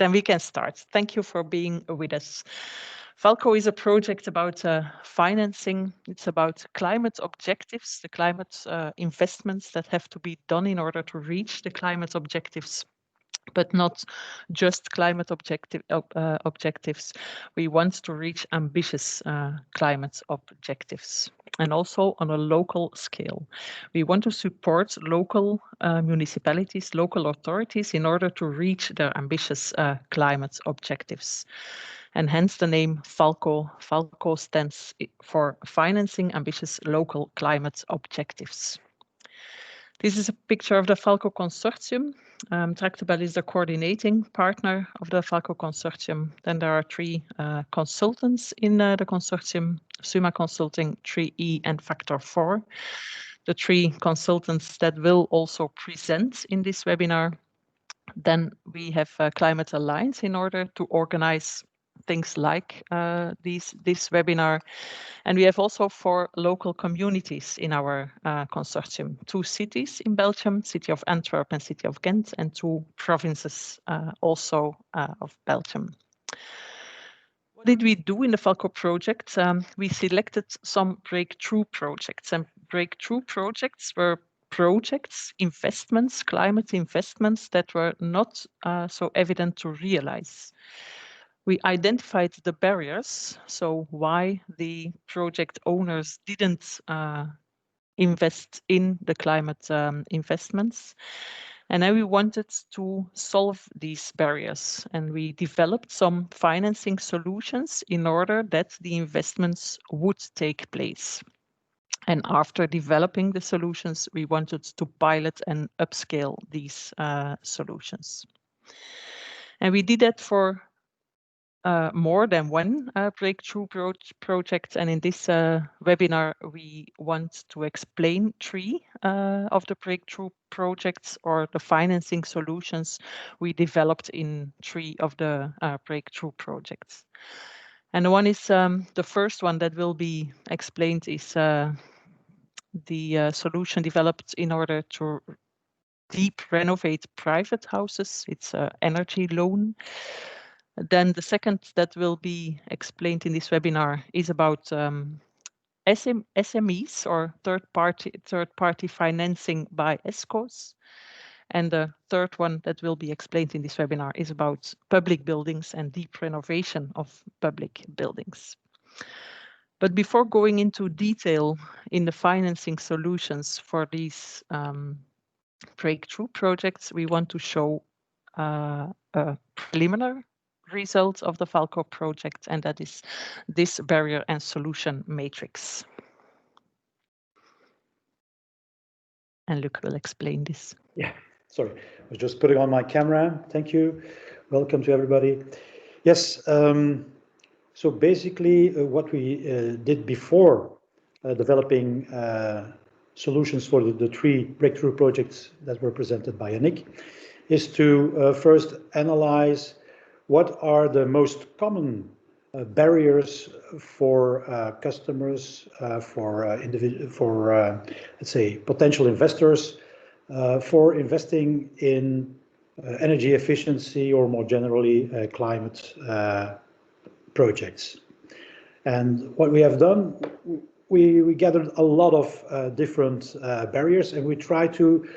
then we can start. Thank you for being with us. FALCO is a project about financing. It's about climate objectives, the climate investments that have to be done in order to reach the climate objectives, but not just climate objectives. We want to reach ambitious climate objectives, and also on a local scale. We want to support local municipalities, local authorities, in order to reach their ambitious climate objectives. And hence the name FALCO. FALCO stands for Financing Ambitious Local Climate Objectives. This is a picture of the FALCO Consortium. Tractable is the coordinating partner of the FALCO Consortium. Then there are 3 consultants in the consortium, Summa Consulting, 3E and Factor 4. The 3 consultants that will also present in this webinar. Then we have Climate Alliance in order to organize things like this webinar. And we have also 4 local communities in our consortium, 2 cities in Belgium, City of Antwerp and City of Ghent, and 2 provinces also of Belgium. What did we do in the FALCO project? We selected some breakthrough projects, and breakthrough projects were projects, investments, climate investments that were not so evident to realize. We identified the barriers, so why the project owners didn't invest in the climate investments. And then we wanted to solve these barriers, and we developed some financing solutions in order that the investments would take place. And after developing the solutions, we wanted to pilot and upscale these solutions. And we did that for more than one breakthrough project, and in this webinar we want to explain 3 of the breakthrough projects or the financing solutions we developed in 3 of the breakthrough projects. And the one is the first one that will be explained is the solution developed in order to deep renovate private houses. It's an energy loan. Then the second that will be explained in this webinar is about SMEs or third-party financing by ESCOs. And the third one that will be explained in this webinar is about public buildings and deep renovation of public buildings. But before going into detail in the financing solutions for these breakthrough projects, we want to show a preliminary result of the FALCO project, and that is this barrier and solution matrix. And Luc will explain this. Yeah, sorry, I was just putting on my camera. Thank you. Welcome to everybody. Yes, so basically what we did before developing solutions for the 3 breakthrough projects that were presented by Yannick is to first analyze what are the most common barriers for customers, for let's say potential investors, for investing in energy efficiency or more generally climate projects. And what we have done, we gathered a lot of different barriers, and we try to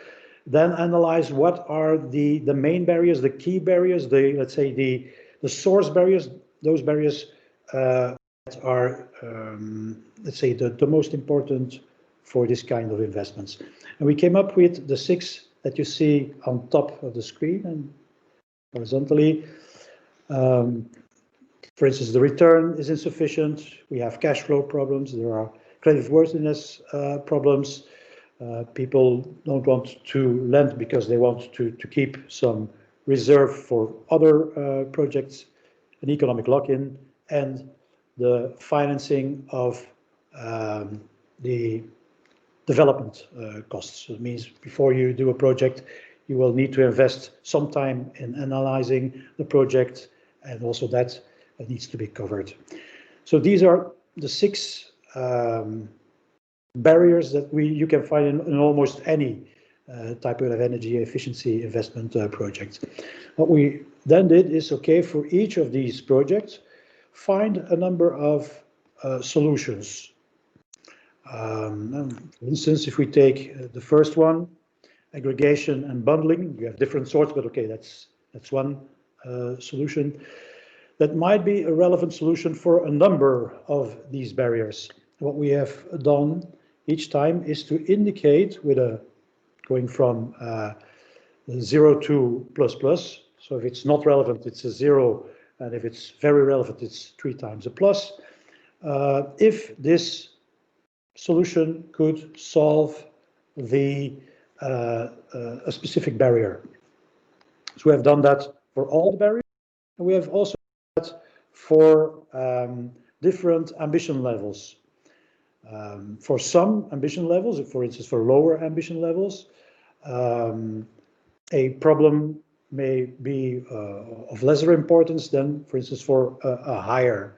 then analyze what are the main barriers, the key barriers, let's say the source barriers, those barriers that are let's say the most important for this kind of investments. And we came up with the 6 that you see on top of the screen and horizontally. For instance, the return is insufficient. We have cash flow problems. There are creditworthiness problems. People don't want to lend because they want to keep some reserve for other projects, an economic lock-in, and the financing of the development costs. So it means before you do a project, you will need to invest some time in analyzing the project, and also that needs to be covered. So these are the 6 barriers that you can find in almost any type of energy efficiency investment project. What we then did is, okay, for each of these projects, find a number of solutions. For instance, if we take the first one, aggregation and bundling, you have different sorts, but okay, that's one solution. That might be a relevant solution for a number of these barriers. What we have done each time is to indicate with a going from 0 to plus plus. So if it's not relevant, it's a 0, and if it's very relevant, it's 3 times a plus. If this solution could solve the a specific barrier. So we have done that for all the barriers, and we have also done that for different ambition levels. For some ambition levels, for instance, for lower ambition levels, a problem may be of lesser importance than, for instance, for a higher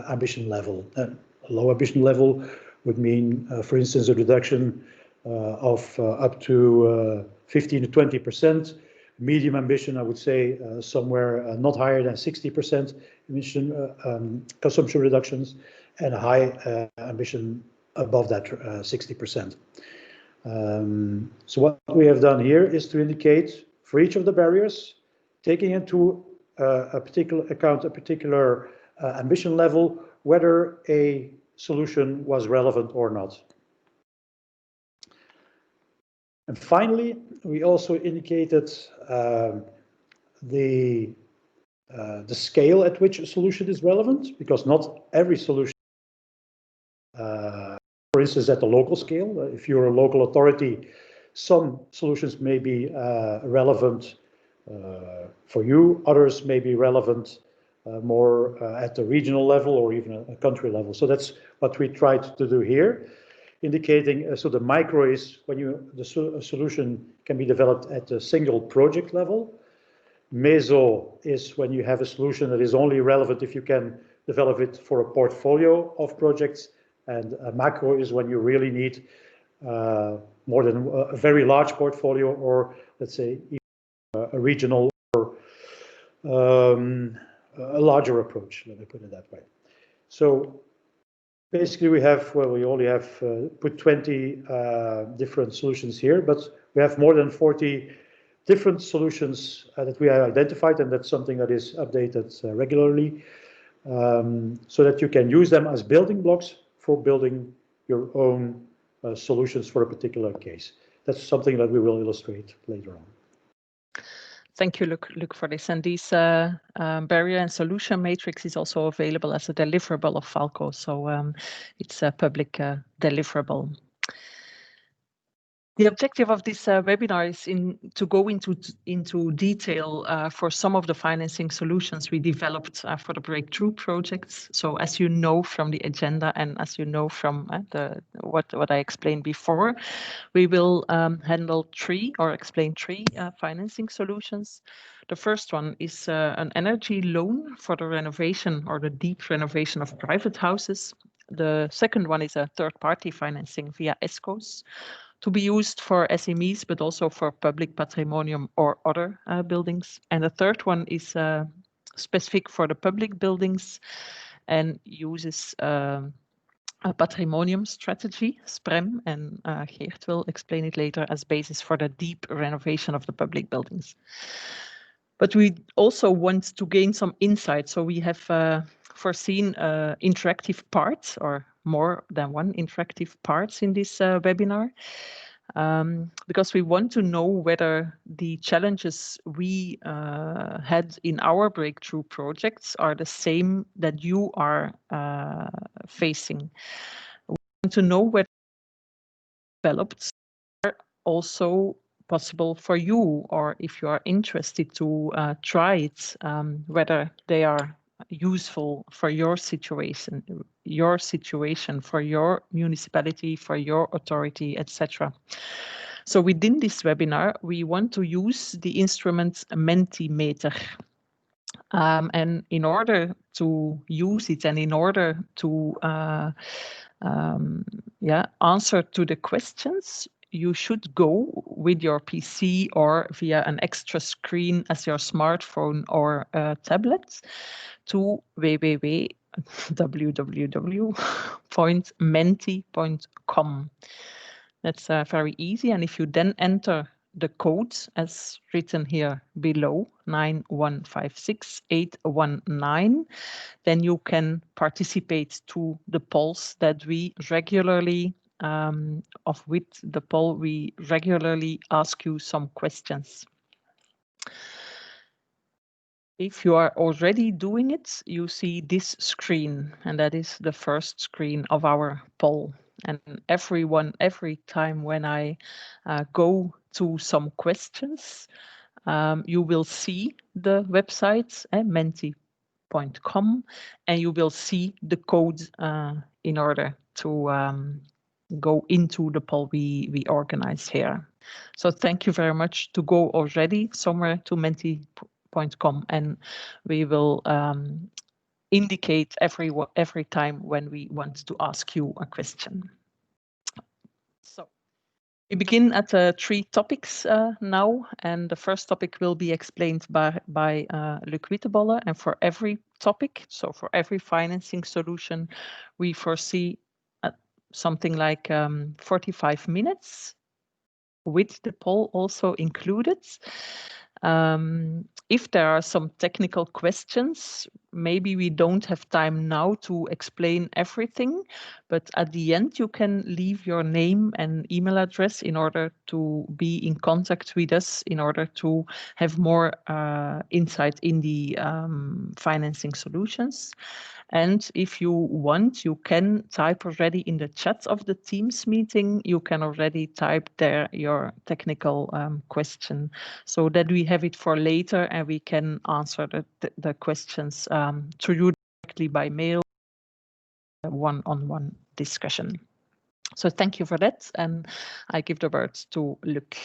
ambition level. A low ambition level would mean, for instance, a reduction of up to 15 to 20%. Medium ambition, I would say, somewhere not higher than 60% emission consumption reductions, and a high ambition above that 60%. So what we have done here is to indicate for each of the barriers, taking into a particular ambition level, whether a solution was relevant or not. And finally, we also indicated the scale at which a solution is relevant, because not every solution, for instance, at the local scale, if you're a local authority, some solutions may be relevant for you, others may be relevant more at the regional level or even a country level. So that's what we tried to do here, indicating so the micro is when the solution can be developed at a single project level. Meso is when you have a solution that is only relevant if you can develop it for a portfolio of projects, and macro is when you really need more than a very large portfolio, or let's say a regional or a larger approach, let me put it that way. So basically we only have put 20 different solutions here, but we have more than 40 different solutions that we have identified, and that's something that is updated regularly, so that you can use them as building blocks for building your own solutions for a particular case. That's something that we will illustrate later on. Thank you, Luc, for this. And this barrier and solution matrix is also available as a deliverable of FALCO. So it's a public deliverable. The objective of this webinar is to go into detail for some of the financing solutions we developed for the breakthrough projects. So as you know from the agenda, and as you know from what I explained before, we will explain three financing solutions. The first one is an energy loan for the renovation or the deep renovation of private houses. The second one is a third-party financing via ESCOs, to be used for SMEs, but also for public patrimonium or other buildings. And the third one is specific for the public buildings and uses a patrimonium strategy, SPREM, and Geert will explain it later, as basis for the deep renovation of the public buildings. But we also want to gain some insight, so we have foreseen interactive parts, or more than one interactive parts in this webinar, because we want to know whether the challenges we had in our breakthrough projects are the same that you are facing. We want to know whether developed are also possible for you, or if you are interested to try it, whether they are useful for your situation, for your municipality, for your authority, etc. So within this webinar, we want to use the instrument Mentimeter. And in order to use it, and in order to answer to the questions, you should go with your PC or via an extra screen as your smartphone or tablet to www.menti.com. That's very easy. And if you then enter the code as written here below, 9156819, then you can participate to the polls that we regularly, with the poll, we regularly ask you some questions. If you are already doing it, you see this screen, and that is the first screen of our poll. And every time when I go to some questions, you will see the website, menti.com, and you will see the code in order to go into the poll we organize here. So thank you very much to go already somewhere to menti.com, and we will indicate every time when we want to ask you a question. So we begin at 3 topics now, and the first topic will be explained by Luc Wittebolle. And for every topic, so for every financing solution, we foresee something like 45 minutes with the poll also included. If there are some technical questions, maybe we don't have time now to explain everything, but at the end you can leave your name and email address in order to be in contact with us, in order to have more insight in the financing solutions. And if you want, you can type already in the chat of the Teams meeting, you can already type there your technical question, so that we have it for later and we can answer the questions to you directly by mail, one-on-one discussion. So thank you for that, and I give the word to Luc.